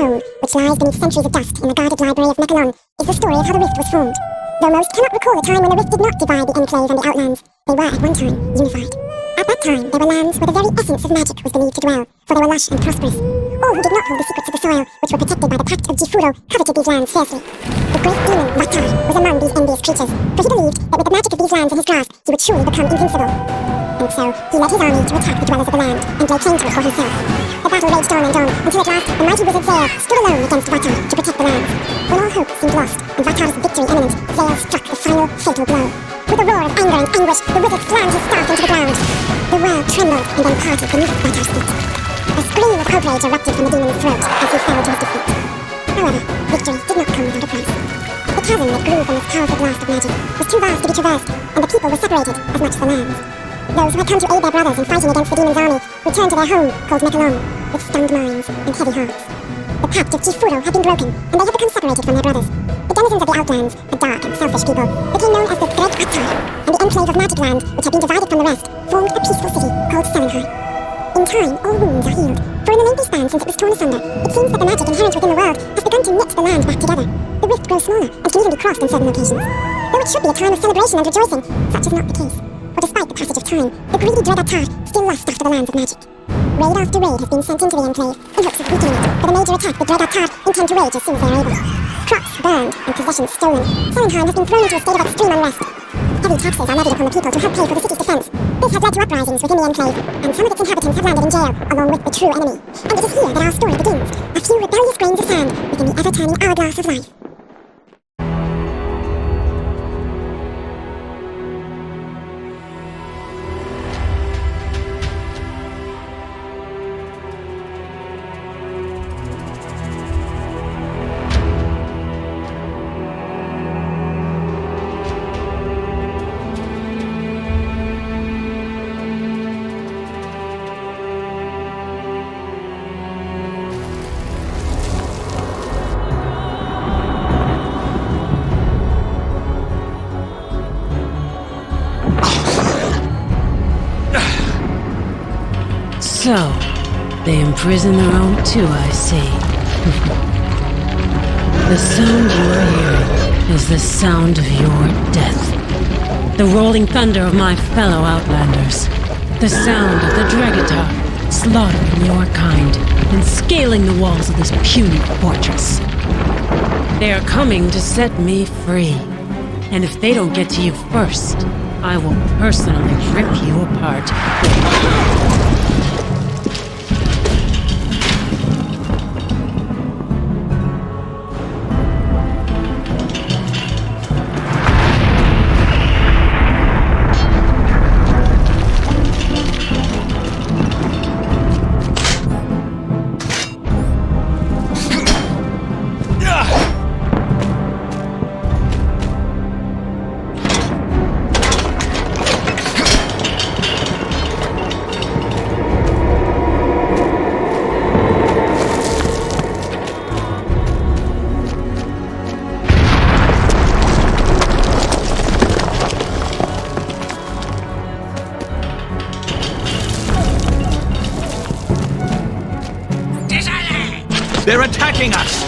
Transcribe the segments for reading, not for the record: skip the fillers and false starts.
tome, which lies beneath centuries of dust in the guarded library of Necalon, is the story of how the rift was formed. Though most cannot recall a time when the rift did not divide the Enclave and the Outlands, they were at one time unified. At that time, there were lands where the very essence of magic was believed to dwell, for they were lush and prosperous. All who did not hold the secrets of the soil, which were protected by the Pact of Jifuro, coveted these lands fiercely. The great demon, Vatar, was among these envious creatures, for he believed that with the magic of these lands in his grasp, he would surely become invincible. And so, he led his army to attack the dwellers of the land, and lay claim to it for himself. The battle raged on and on, until at last the mighty wizard Zael stood alone against Vatar to protect the lands. When all hope seemed lost, and Vatar's victory imminent, Zael struck the final, fatal blow. With a roar of anger and anguish, the wizard slammed his staff into the ground. The world trembled and then parted beneath Vatar's feet. A scream of outrage erupted from the demon's throat as he fell to his defeat. However, victory did not come without a price. The chasm that grew from this powerful blast of magic was too vast to be traversed, and the people were separated as much as the lands. Those who had come to aid their brothers in fighting against the demon's army returned to their home, called Necalon, with stunned minds and heavy hearts. The pact of Jifuro had been broken, and they had become separated from their brothers. The denizens of the Outlands, a dark and selfish people, became known as the Great Vatar, and the Enclave of Magic Land, which had been divided from the rest, formed a peaceful city called Selenheim. In time, all wounds are healed, for in the lengthy span since it was torn asunder, it seems that the magic inherent within the world has begun to knit the land back together. The rift grows smaller, and can even be crossed in certain locations. Though it should be a time of celebration and rejoicing, such is not the case. For despite the passage of time, the greedy Dreadatar still lust after the lands of magic. Raid after raid has been sent into the Enclave, in hopes of weakening it, for the major attack the Dreadatar intend to wage as soon as they are able. Crops burned, and possessions stolen, Selenheim has been thrown into a state of extreme unrest. Heavy taxes are levied upon the people to help pay for the city's defense. This has led to uprisings within the Enclave, and some of its inhabitants have landed in jail, along with the true enemy. And it is here that our story begins, a few rebellious grains of sand within the ever-turning hourglass of life. So, they imprison their own too, I see. The sound you are hearing is the sound of your death. The rolling thunder of my fellow Outlanders. The sound of the Dreadatar slaughtering your kind and scaling the walls of this puny fortress. They are coming to set me free. And if they don't get to you first, I will personally rip you apart. They're attacking us!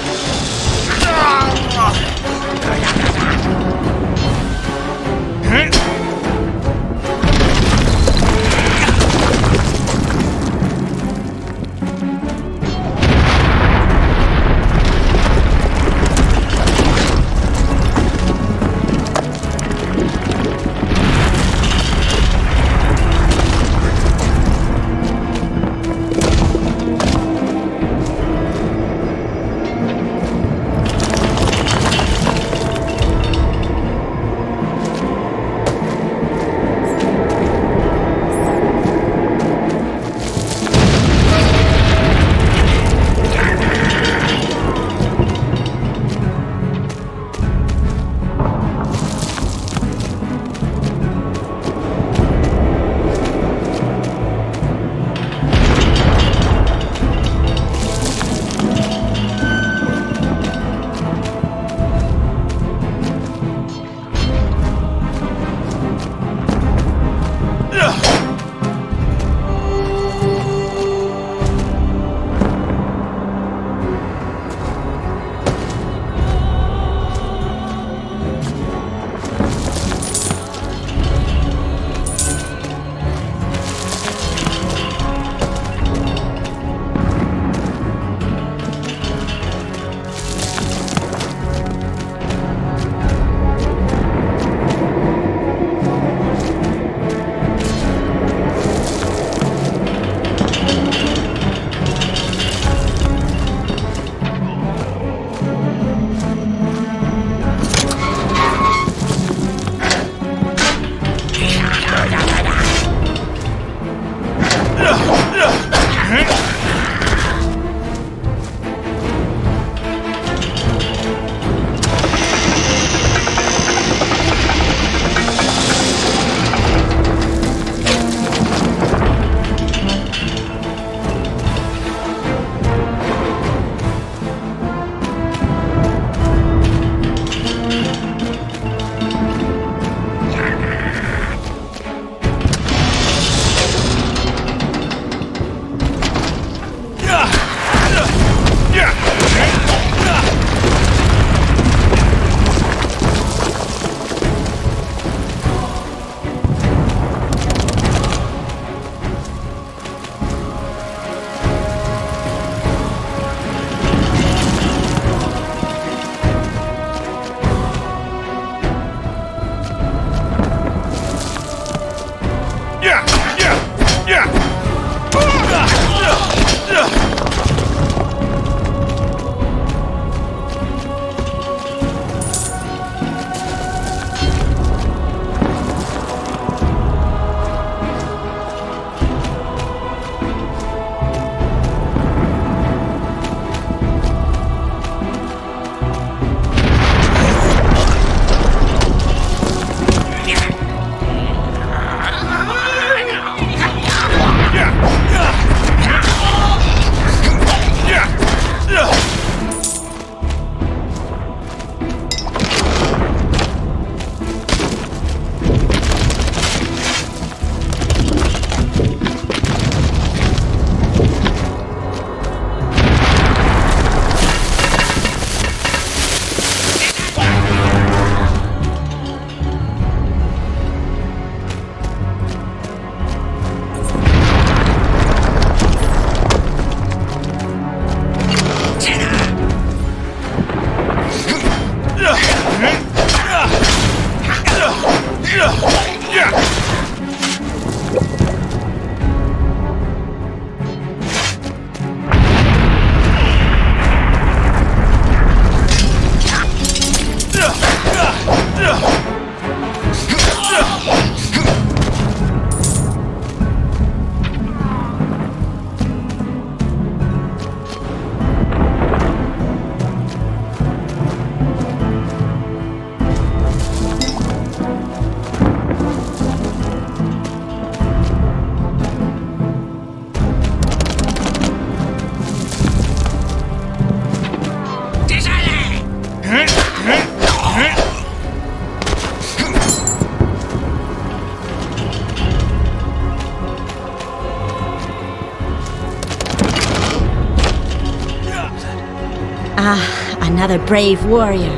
Ah, another brave warrior.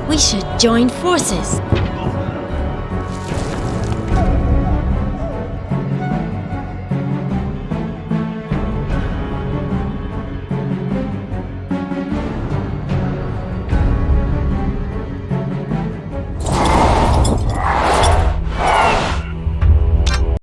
We should join forces.